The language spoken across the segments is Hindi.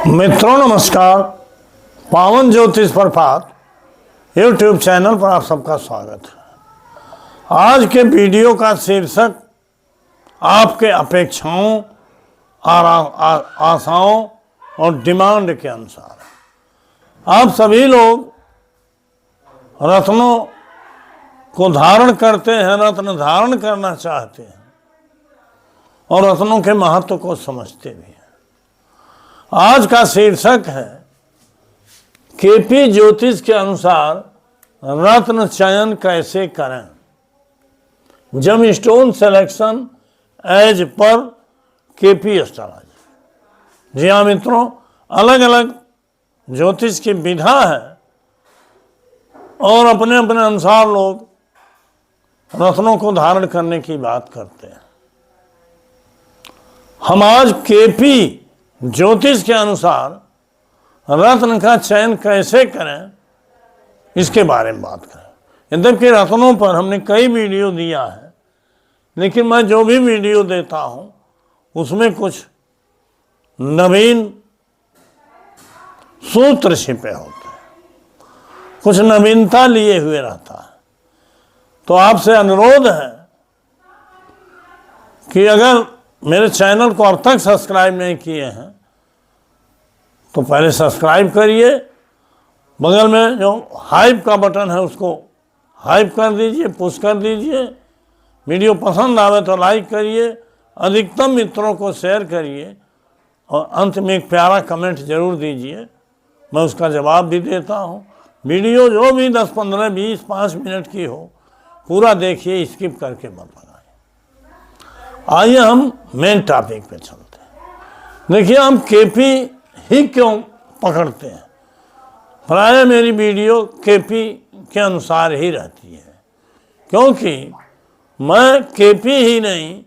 मित्रों नमस्कार। पावन ज्योतिष प्रभात यूट्यूब चैनल पर आप सबका स्वागत है। आज के वीडियो का शीर्षक आपके अपेक्षाओं और आशाओं और डिमांड के अनुसार। आप सभी लोग रत्नों को धारण करते हैं, रत्न धारण करना चाहते हैं और रत्नों के महत्व को समझते भी हैं। आज का शीर्षक है केपी ज्योतिष के अनुसार रत्न चयन कैसे करें, जम स्टोन सिलेक्शन एज पर केपी एस्ट्रोलॉजी। जी हाँ मित्रों, अलग अलग ज्योतिष की विधा है और अपने अपने अनुसार लोग रत्नों को धारण करने की बात करते हैं। हम आज केपी ज्योतिष के अनुसार रत्न का चयन कैसे करें इसके बारे में बात करें। यद्यपि रत्नों पर हमने कई वीडियो दिया है, लेकिन मैं जो भी वीडियो देता हूं उसमें कुछ नवीन सूत्र छिपे होते हैं, कुछ नवीनता लिए हुए रहता है। तो आपसे अनुरोध है कि अगर मेरे चैनल को अब तक सब्सक्राइब नहीं किए हैं तो पहले सब्सक्राइब करिए, बगल में जो हाइप का बटन है उसको हाइप कर दीजिए, पुश कर दीजिए। वीडियो पसंद आवे तो लाइक करिए, अधिकतम मित्रों को शेयर करिए और अंत में एक प्यारा कमेंट जरूर दीजिए, मैं उसका जवाब भी देता हूँ। वीडियो जो भी 10, 15, 20, 5 मिनट की हो पूरा देखिए, स्किप करके मत लगाइए। आइए हम मेन टॉपिक पे चलते हैं। देखिए, हम केपी ही क्यों पकड़ते हैं। प्राय मेरी वीडियो केपी के अनुसार ही रहती है, क्योंकि मैं केपी ही नहीं,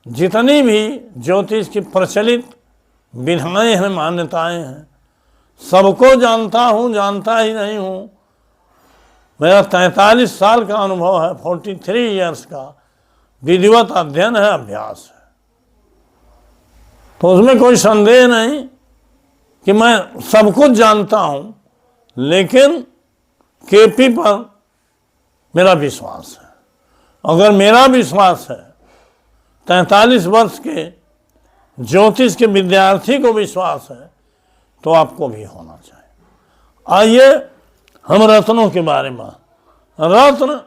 जितनी भी ज्योतिष की प्रचलित विधाएं हैं, मान्यताएं हैं, सबको जानता हूँ, जानता ही नहीं हूँ। मेरा 43 साल का अनुभव है, 43 ईयर्स का विधिवत अध्ययन है, अभ्यास है। तो उसमें कोई संदेह नहीं कि मैं सब कुछ जानता हूं, लेकिन केपी पर मेरा विश्वास है। अगर मेरा विश्वास है, 43 वर्ष के ज्योतिष के विद्यार्थी को विश्वास है, तो आपको भी होना चाहिए। आइए हम रत्नों के बारे में। रत्न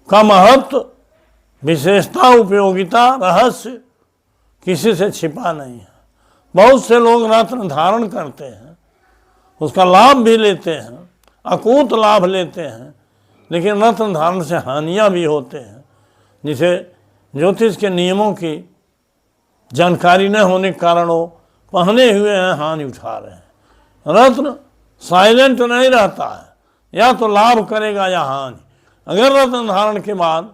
का महत्व, विशेषता, उपयोगिता, रहस्य किसी से छिपा नहीं है। बहुत से लोग रत्न धारण करते हैं, उसका लाभ भी लेते हैं, अकूत लाभ लेते हैं, लेकिन रत्न धारण से हानियां भी होते हैं, जिसे ज्योतिष के नियमों की जानकारी न होने के कारण वो पहने हुए हैं, हानि उठा रहे हैं। रत्न साइलेंट नहीं रहता है, या तो लाभ करेगा या हानि। अगर रत्न धारण के बाद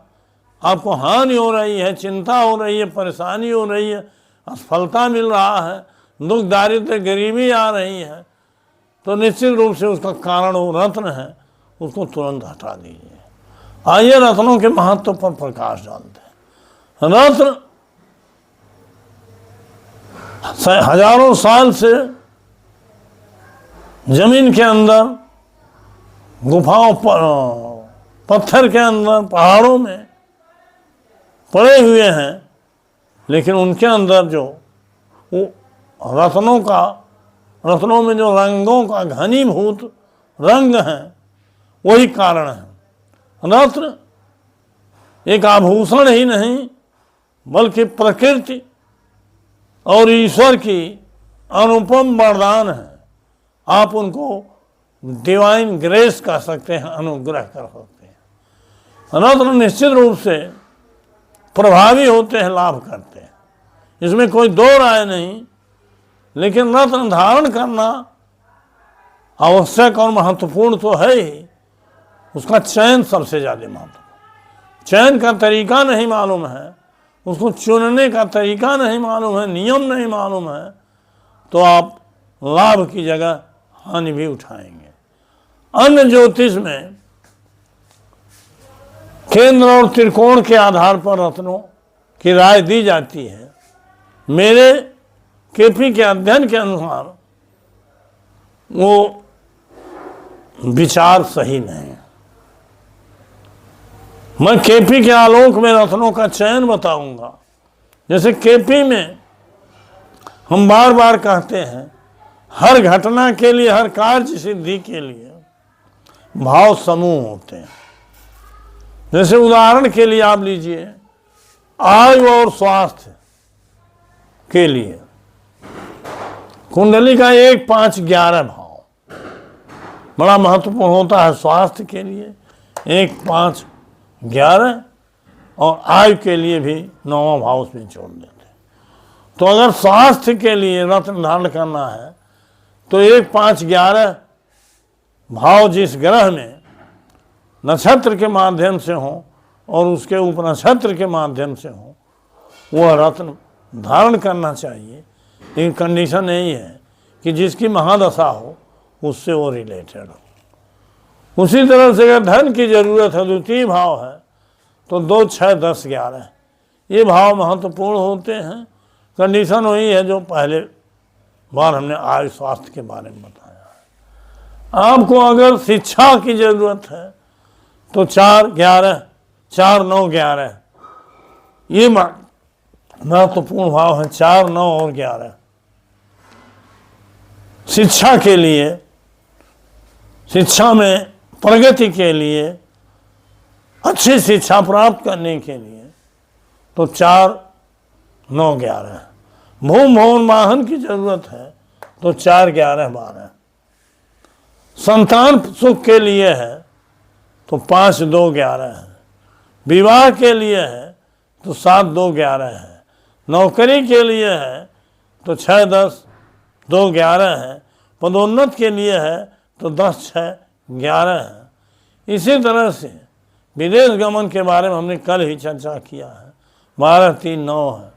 आपको हानि हो रही है, चिंता हो रही है, परेशानी हो रही है, असफलता मिल रहा है, दुख, दारिद्र्य, गरीबी आ रही है, तो निश्चित रूप से उसका कारण वो रत्न है, उसको तुरंत हटा दीजिए। आइए रत्नों के महत्व पर प्रकाश डालते हैं। रत्न हजारों साल से जमीन के अंदर, गुफाओं पर, पत्थर के अंदर, पहाड़ों में पड़े हुए हैं, लेकिन उनके अंदर जो वो रत्नों में जो रंगों का घनीभूत रंग है, वही कारण है। रत्न एक आभूषण ही नहीं, बल्कि प्रकृति और ईश्वर की अनुपम वरदान है। आप उनको डिवाइन ग्रेस कह सकते हैं, अनुग्रह कर सकते हैं। रत्न निश्चित रूप से प्रभावी होते हैं, लाभ करते हैं, इसमें कोई दो राय नहीं। लेकिन रत्न धारण करना आवश्यक और महत्वपूर्ण तो है ही, उसका चयन सबसे ज़्यादा महत्वपूर्ण। चयन का तरीका नहीं मालूम है, उसको चुनने का तरीका नहीं मालूम है, नियम नहीं मालूम है, तो आप लाभ की जगह हानि भी उठाएंगे। अन्य ज्योतिष में केंद्र और त्रिकोण के आधार पर रत्नों की राय दी जाती है। मेरे केपी के अध्ययन के अनुसार वो विचार सही नहीं है। मैं केपी के आलोक में रत्नों का चयन बताऊंगा। जैसे केपी में हम बार बार कहते हैं, हर घटना के लिए, हर कार्य सिद्धि के लिए भाव समूह होते हैं। जैसे उदाहरण के लिए आप लीजिए, आयु और स्वास्थ्य के लिए कुंडली का 1, 5, 11 भाव बड़ा महत्वपूर्ण होता है। स्वास्थ्य के लिए 1, 5, 11 और आयु के लिए भी 9वां भाव उसमें जोड़ देते हैं। तो अगर स्वास्थ्य के लिए रत्न धारण करना है तो 1, 5, 11 भाव जिस ग्रह में नक्षत्र के माध्यम से हो और उसके उप नक्षत्र के माध्यम से हो, वह रत्न धारण करना चाहिए। लेकिन कंडीशन यही है कि जिसकी महादशा हो उससे वो रिलेटेड हो। उसी तरह से अगर धन की जरूरत है, द्वितीय भाव है, तो 2, 6, 10, 11 ये भाव महत्वपूर्ण होते हैं। कंडीशन वही है जो पहले बार हमने आयु स्वास्थ्य के बारे में बताया है। आपको अगर शिक्षा की जरूरत है तो 4, 11, 4, 9, 11 ये महत्वपूर्ण भाव है। 4, 9 और 11 शिक्षा के लिए, शिक्षा में प्रगति के लिए, अच्छी शिक्षा प्राप्त करने के लिए तो 4, 9, 11 भूम भवन वाहन की जरूरत है तो 4, 11, 12 संतान सुख के लिए है तो 5, 2, 11 है। विवाह के लिए है तो 7, 2, 11 है। नौकरी के लिए है तो 6, 10, 2, 11 है। पदोन्नत के लिए है तो 10, 6, 11 है। इसी तरह से विदेश गमन के बारे में हमने कल ही चर्चा किया है, 12, 3, 9 है।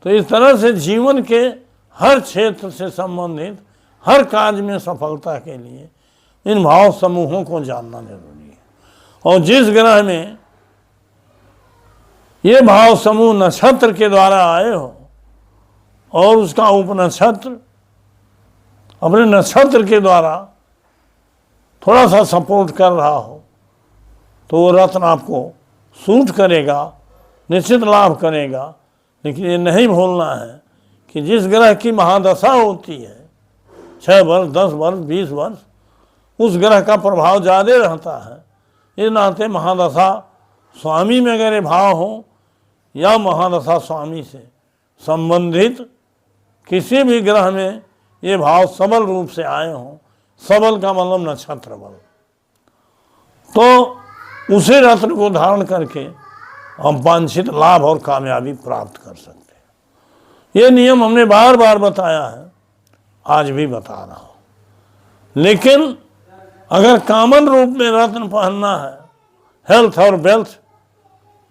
तो इस तरह से जीवन के हर क्षेत्र से संबंधित हर कार्य में सफलता के लिए इन भाव समूहों को जानना जरूरी है। और जिस ग्रह में ये भाव समूह नक्षत्र के द्वारा आए हो और उसका उपनक्षत्र अपने नक्षत्र के द्वारा थोड़ा सा सपोर्ट कर रहा हो तो वो रत्न आपको सूट करेगा, निश्चित लाभ करेगा। लेकिन ये नहीं भूलना है कि जिस ग्रह की महादशा होती है 6 वर्ष, 10 वर्ष, 20 वर्ष, उस ग्रह का प्रभाव ज़्यादा रहता है। इस नाते महादशा स्वामी में अगर ये भाव हो या महादशा स्वामी से संबंधित किसी भी ग्रह में ये भाव सबल रूप से आए हों, सबल का मतलब नक्षत्र बल, तो उसी रत्न को धारण करके हम वांछित लाभ और कामयाबी प्राप्त कर सकते हैं। ये नियम हमने बार बार बताया है, आज भी बता रहा हूँ। लेकिन अगर कॉमन रूप में रत्न पहनना है, हेल्थ और वेल्थ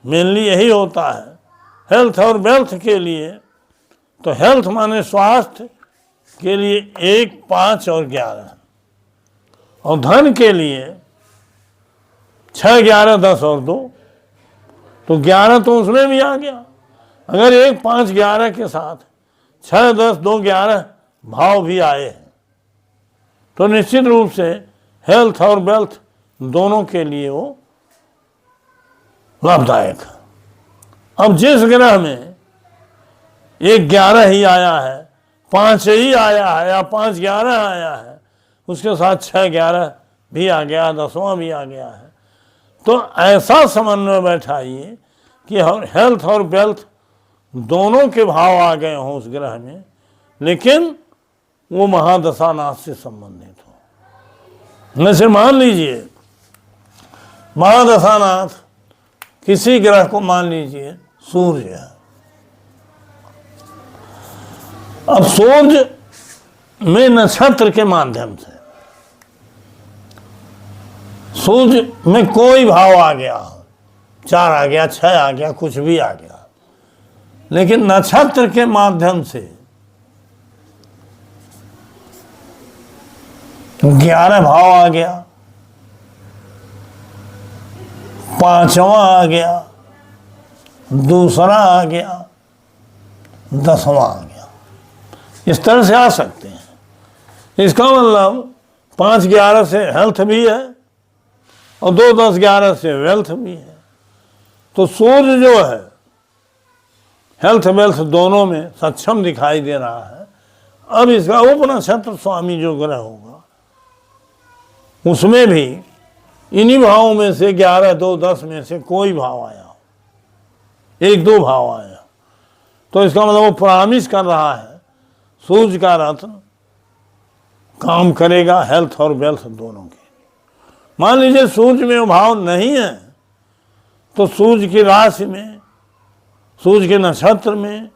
मेनली यही होता है। हेल्थ और वेल्थ के लिए तो हेल्थ माने स्वास्थ्य के लिए 1, 5 और 11 और धन के लिए 6, 11, 10 और 2 तो 11 तो उसमें भी आ गया। अगर 1, 5, 11 के साथ 6, 10, 2, 11 भाव भी आए हैं तो निश्चित रूप से हेल्थ और वेल्थ दोनों के लिए वो लाभदायक है। अब जिस ग्रह में 1, 11 ही आया है, 5 ही आया है या 5, 11 आया है, उसके साथ 6, 11 भी आ गया, 10वां भी आ गया है, तो ऐसा समन्वय बैठाइए कि हेल्थ और वेल्थ दोनों के भाव आ गए हों उस ग्रह में, लेकिन वो महादशानाथ से संबंधित हो। जैसे मान लीजिए महादशानाथ किसी ग्रह को मान लीजिए सूर्य है। अब सूर्य में नक्षत्र के माध्यम से सूर्य में कोई भाव आ गया, 4 आ गया, 6 आ गया, कुछ भी आ गया, लेकिन नक्षत्र के माध्यम से 11 भाव आ गया, 5वां आ गया, दूसरा आ गया, 10वां आ गया। इस तरह से आ सकते हैं। इसका मतलब 5-11 से हेल्थ भी है और 2-10-11 से वेल्थ भी है। तो सूर्य जो है हेल्थ वेल्थ दोनों में सक्षम दिखाई दे रहा है। अब इसका उपनक्षत्र स्वामी जो ग्रह होगा उसमें भी इन्हीं भावों में से 11, 2, 10 में से कोई भाव आया हो, 1-2 भाव आया, तो इसका मतलब वो प्रॉमिस कर रहा है सूर्य का रत्न काम करेगा हेल्थ और वेल्थ दोनों के। मान लीजिए सूर्य में वो भाव नहीं है तो सूर्य की राशि में, सूर्य के नक्षत्र में,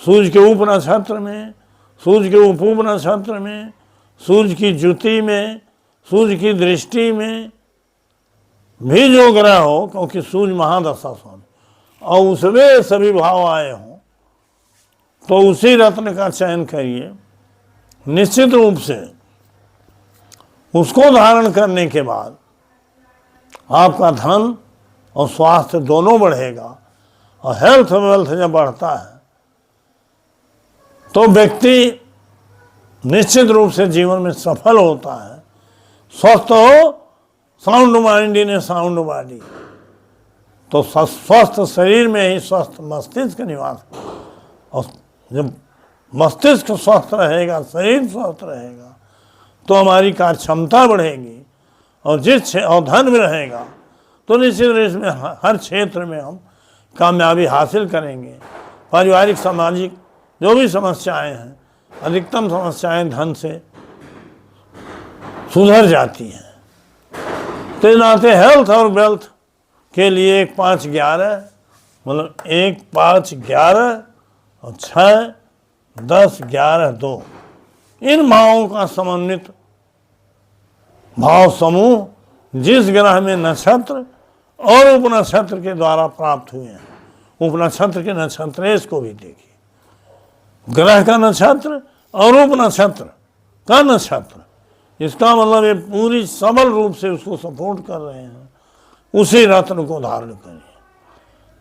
सूर्य के उप नक्षत्र में, सूर्य के उप नक्षत्र में, सूर्य की ज्योति में, सूर्य की दृष्टि में भी जो ग्रह हो, क्योंकि सूर्य महादशा स्वामी और उसमें सभी भाव आए हों, तो उसी रत्न का चयन करिए। निश्चित रूप से उसको धारण करने के बाद आपका धन और स्वास्थ्य दोनों बढ़ेगा। और हेल्थ वेल्थ जब बढ़ता है तो व्यक्ति निश्चित रूप से जीवन में सफल होता है। स्वस्थ हो, sound mind in A sound body, तो स्वस्थ शरीर में ही स्वस्थ मस्तिष्क निवास। और जब मस्तिष्क स्वस्थ रहेगा, शरीर स्वस्थ रहेगा, तो हमारी कार्य क्षमता बढ़ेगी और और धन में रहेगा तो निश्चित रूप में हर क्षेत्र में हम कामयाबी हासिल करेंगे। पारिवारिक सामाजिक जो भी समस्याएं हैं, अधिकतम समस्याएं धन से सुधर जाती हैं। तो इस नाते हेल्थ और वेल्थ के लिए 1-5-11 मतलब 1-5-11 और 6-10-11-2 इन भावों का समन्वित भाव समूह जिस ग्रह में नक्षत्र और उपनक्षत्र के द्वारा प्राप्त हुए हैं, उपनक्षत्र के नक्षत्रेश को भी देखिए, ग्रह का नक्षत्र और उपनक्षत्र का नक्षत्र, इसका मतलब ये पूरी सबल रूप से उसको सपोर्ट कर रहे हैं। उसी रत्न को धारण करिए,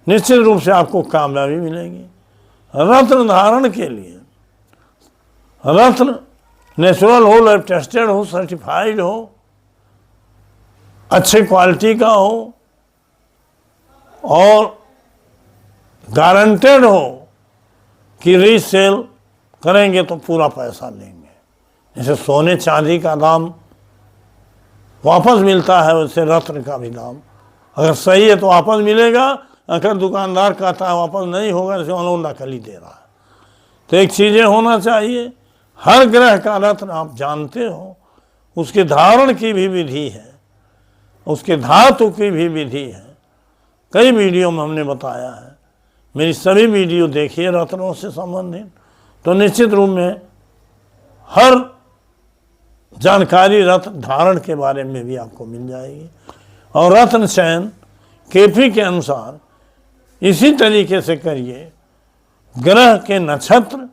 निश्चित रूप से आपको कामयाबी मिलेगी। रत्न धारण के लिए रत्न नेचुरल हो, लैब टेस्टेड हो, सर्टिफाइड हो, अच्छे क्वालिटी का हो और गारंटेड हो कि रीसेल करेंगे तो पूरा पैसा लेंगे। जैसे सोने चांदी का दाम वापस मिलता है, वैसे रत्न का भी दाम अगर सही है तो वापस मिलेगा। अगर दुकानदार कहता है वापस नहीं होगा, जैसे अनोंदा कली दे रहा है। तो एक चीज़ें होना चाहिए, हर ग्रह का रत्न आप जानते हो, उसके धारण की भी विधि है, उसके धातु की भी विधि है। कई वीडियो में हमने बताया है, मेरी सभी वीडियो देखिए रत्नों से संबंधित, तो निश्चित रूप में हर जानकारी रत्न धारण के बारे में भी आपको मिल जाएगी। और रत्न चयन केपी के अनुसार इसी तरीके से करिए, ग्रह के नक्षत्र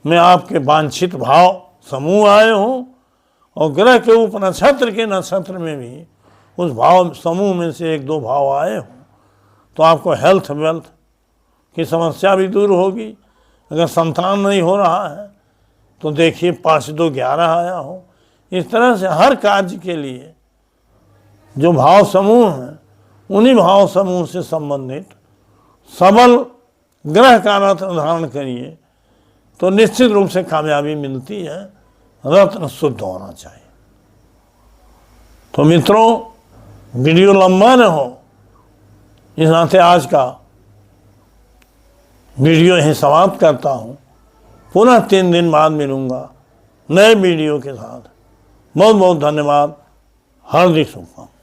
में आपके वांछित भाव समूह आए हों और ग्रह के उप नक्षत्र के नक्षत्र में भी उस भाव समूह में से 1-2 भाव आए हों, तो आपको हेल्थ वेल्थ की समस्या भी दूर होगी। अगर संतान नहीं हो रहा है तो देखिए 5-2-11 आया हो। इस तरह से हर कार्य के लिए जो भाव समूह हैं, उन्हीं भाव समूह से संबंधित सबल ग्रह का रत्न धारण करिए तो निश्चित रूप से कामयाबी मिलती है। रत्न शुद्ध होना चाहिए। तो मित्रों, वीडियो लंबा न हो, इस नाते आज का वीडियो यहीं समाप्त करता हूँ। पुनः 3 दिन बाद मिलूँगा नए वीडियो के साथ। बहुत बहुत धन्यवाद। हार्दिक शुभकामनाएं।